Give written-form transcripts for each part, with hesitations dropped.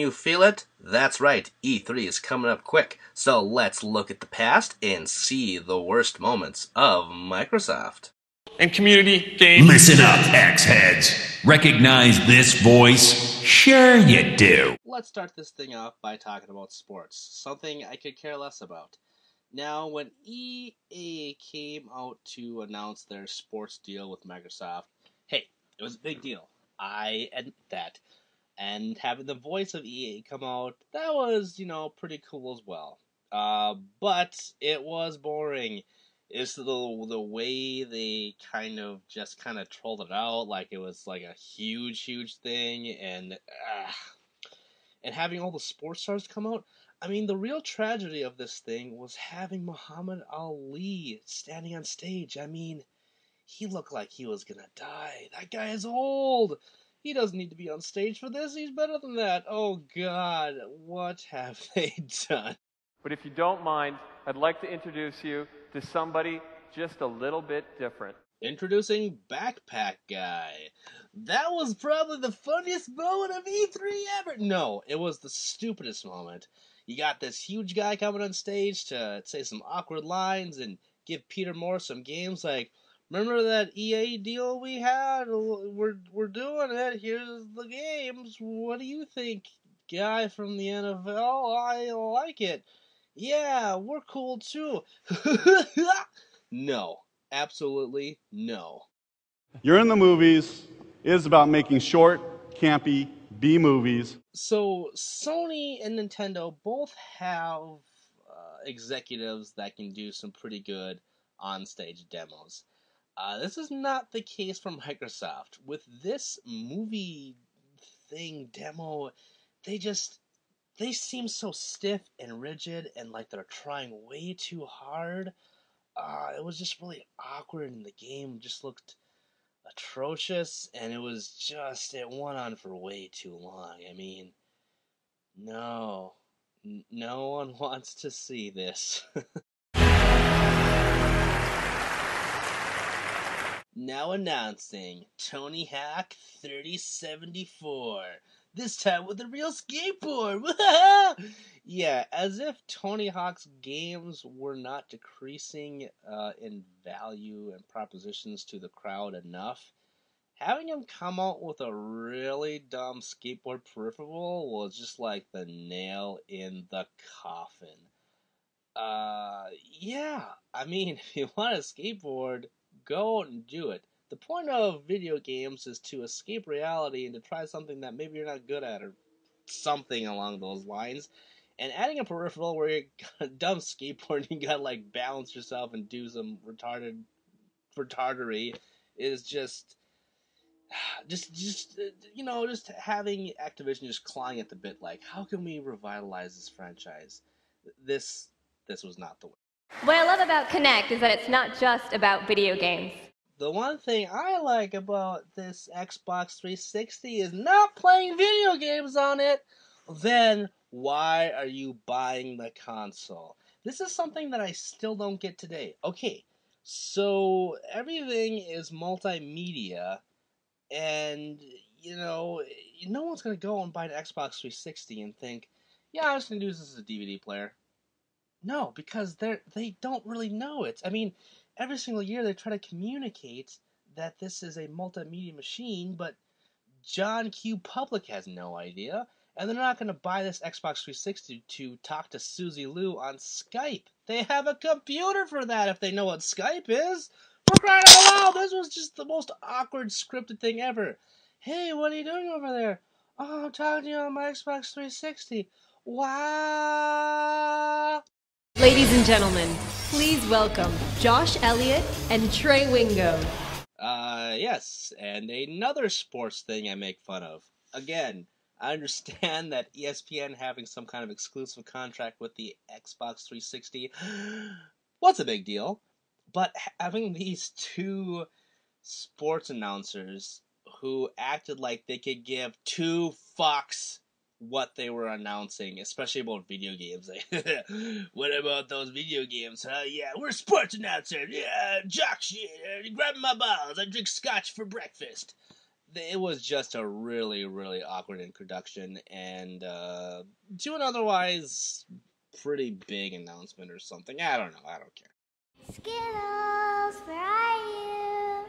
you feel it? That's right, E3 is coming up quick, so let's look at the past and see the worst moments of Microsoft. And community games. Listen up, X-Heads. Recognize this voice? Sure you do. Let's start this thing off by talking about sports, something I could care less about. Now, when EA came out to announce their sports deal with Microsoft, hey, it was a big deal. I admit that. And having the voice of EA come out, that was, pretty cool as well. But it was boring. It's the way they kind of trolled it out, like it was like a huge thing, and having all the sports stars come out. I mean, the real tragedy of this thing was having Muhammad Ali standing on stage. I mean, he looked like he was gonna die. That guy is old. He doesn't need to be on stage for this. He's better than that. Oh, God. What have they done? But if you don't mind, I'd like to introduce you to somebody just a little bit different. Introducing Backpack Guy. That was probably the funniest moment of E3 ever. No, it was the stupidest moment. You got this huge guy coming on stage to say some awkward lines and give Peter Moore some games like, remember that EA deal we had? We're doing it. Here's the games. What do you think, guy from the NFL? I like it. Yeah, we're cool too. No, absolutely no. You're in the movies. It is about making short, campy B movies. So Sony and Nintendo both have executives that can do some pretty good on-stage demos. This is not the case for Microsoft. With this movie thing demo, they seem so stiff and rigid and like they're trying way too hard. It was just really awkward, and the game just looked atrocious, and it went on for way too long. I mean, no one wants to see this. Now announcing Tony Hawk 3074. This time with a real skateboard. Yeah, as if Tony Hawk's games were not decreasing in value and propositions to the crowd enough. Having him come out with a really dumb skateboard peripheral was just like the nail in the coffin. Yeah, I mean, if you want a skateboard, go out and do it. The point of video games is to escape reality and to try something that maybe you're not good at, or something along those lines. And adding a peripheral where you got a dumb skateboard and you gotta like balance yourself and do some retardery is just having Activision just clawing at the bit, like, how can we revitalize this franchise? This was not the way. What I love about Kinect is that it's not just about video games. The one thing I like about this Xbox 360 is not playing video games on it. Then why are you buying the console? This is something that I still don't get today. Okay, so everything is multimedia, and, no one's going to go and buy an Xbox 360 and think, yeah, I'm just going to use this as a DVD player. No, because they don't really know it. I mean, every single year they try to communicate that this is a multimedia machine, but John Q. Public has no idea, and they're not going to buy this Xbox 360 to talk to Susie Lou on Skype. They have a computer for that if they know what Skype is. For crying out loud, this was just the most awkward scripted thing ever. Hey, what are you doing over there? Oh, I'm talking to you on my Xbox 360. Wow. Ladies and gentlemen, please welcome Josh Elliott and Trey Wingo. Yes, and another sports thing I make fun of. Again, I understand that ESPN having some kind of exclusive contract with the Xbox 360, what's a big deal? But having these two sports announcers who acted like they could give two fucks what they were announcing, especially about video games. What about those video games, huh? Yeah, we're sports announcers. Yeah, jock shit. Grabbing my balls. I drink scotch for breakfast. it was just a really, really awkward introduction, and to an otherwise pretty big announcement or something. I don't know. I don't care. Skittles, where are you?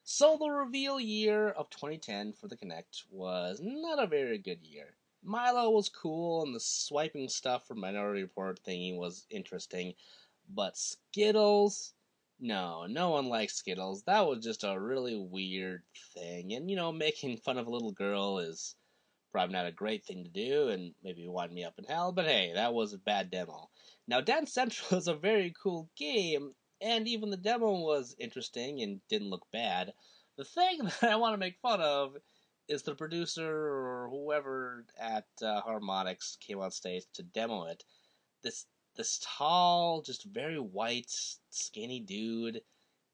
So the reveal year of 2010 for the Kinect was not a very good year. Milo was cool, and the swiping stuff for Minority Report thingy was interesting, but Skittles? No, no one likes Skittles. That was just a really weird thing, and making fun of a little girl is probably not a great thing to do, and maybe wind me up in hell, but hey, that was a bad demo. Now, Dance Central is a very cool game, and even the demo was interesting and didn't look bad. The thing that I want to make fun of is the producer or whoever at Harmonix came on stage to demo it. This tall, just very white, skinny dude,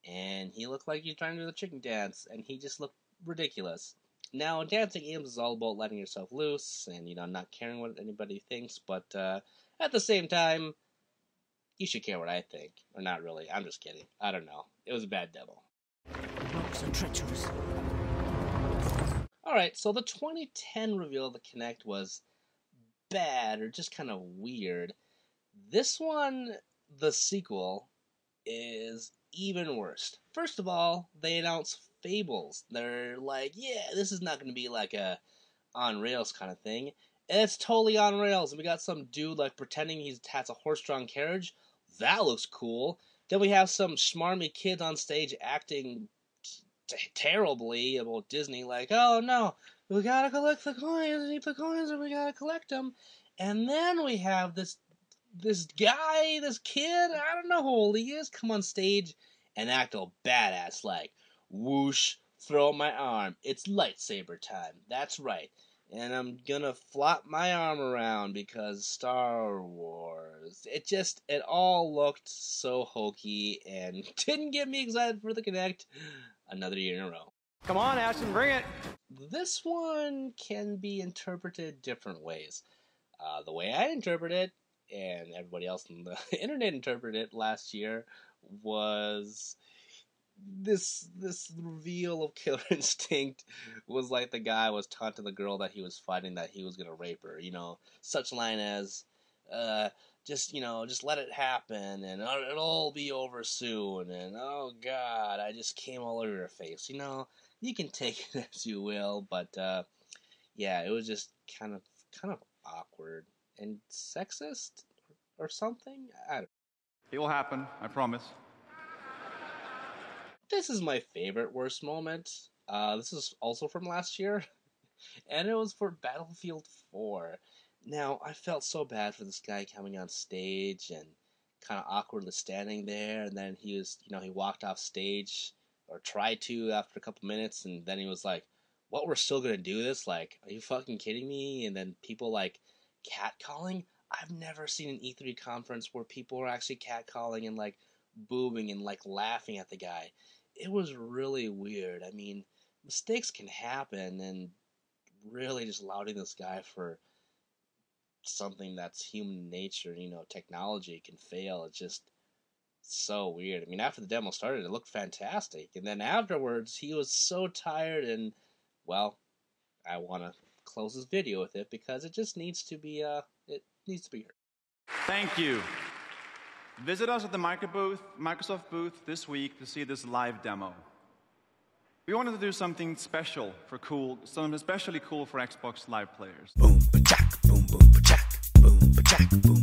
and he looked like he was trying to do the chicken dance, and he just looked ridiculous. Now, dancing games is all about letting yourself loose and, not caring what anybody thinks, but at the same time, you should care what I think. Or not really. I'm just kidding. I don't know. It was a bad demo. Rocks are treacherous. Alright, so the 2010 reveal of the Kinect was bad, or just kind of weird. This one, the sequel, is even worse. First of all, they announced Fables. They're like, yeah, this is not going to be like a on rails kind of thing. It's totally on rails. And we got some dude like pretending he has a horse-drawn carriage. That looks cool. Then we have some schmarmy kids on stage acting terribly about Disney, like, oh no, we gotta collect the coins, we need the coins, and we gotta collect them. And then we have this guy, this kid, I don't know how old he is, come on stage and act all badass, like, whoosh, throw my arm, it's lightsaber time, that's right, and I'm gonna flop my arm around because Star Wars. It all looked so hokey and didn't get me excited for the Kinect another year in a row. Come on, Ashton, bring it. This one can be interpreted different ways. The way I interpret it, and everybody else on the internet interpreted it last year, was this reveal of Killer Instinct was like the guy was taunting the girl that he was fighting that he was gonna rape her. Such line as, just let it happen, and it'll all be over soon, and oh god, I just came all over your face. You can take it as you will, but yeah, it was just kind of awkward and sexist or something. I don't know. It will happen, I promise. This is my favorite worst moment. This is also from last year, and it was for Battlefield 4. Now, I felt so bad for this guy coming on stage and kind of awkwardly standing there, and then he walked off stage, or tried to after a couple minutes, and then he was like, what, we're still gonna do this? Like, are you fucking kidding me? And then people like catcalling. I've never seen an E3 conference where people are actually catcalling and like booming and like laughing at the guy. It was really weird. I mean, mistakes can happen, and really just lauding this guy for something that's human nature, technology can fail. It's just so weird. I mean, after the demo started, it looked fantastic, and then afterwards, he was so tired, and, well, I want to close this video with it because it just needs to be, heard. Thank you. Visit us at the Microsoft booth this week to see this live demo. We wanted to do something special something especially cool for Xbox Live players. Boom, ba-jack, boom, boom, ba-jack, boom, ba-jack, boom.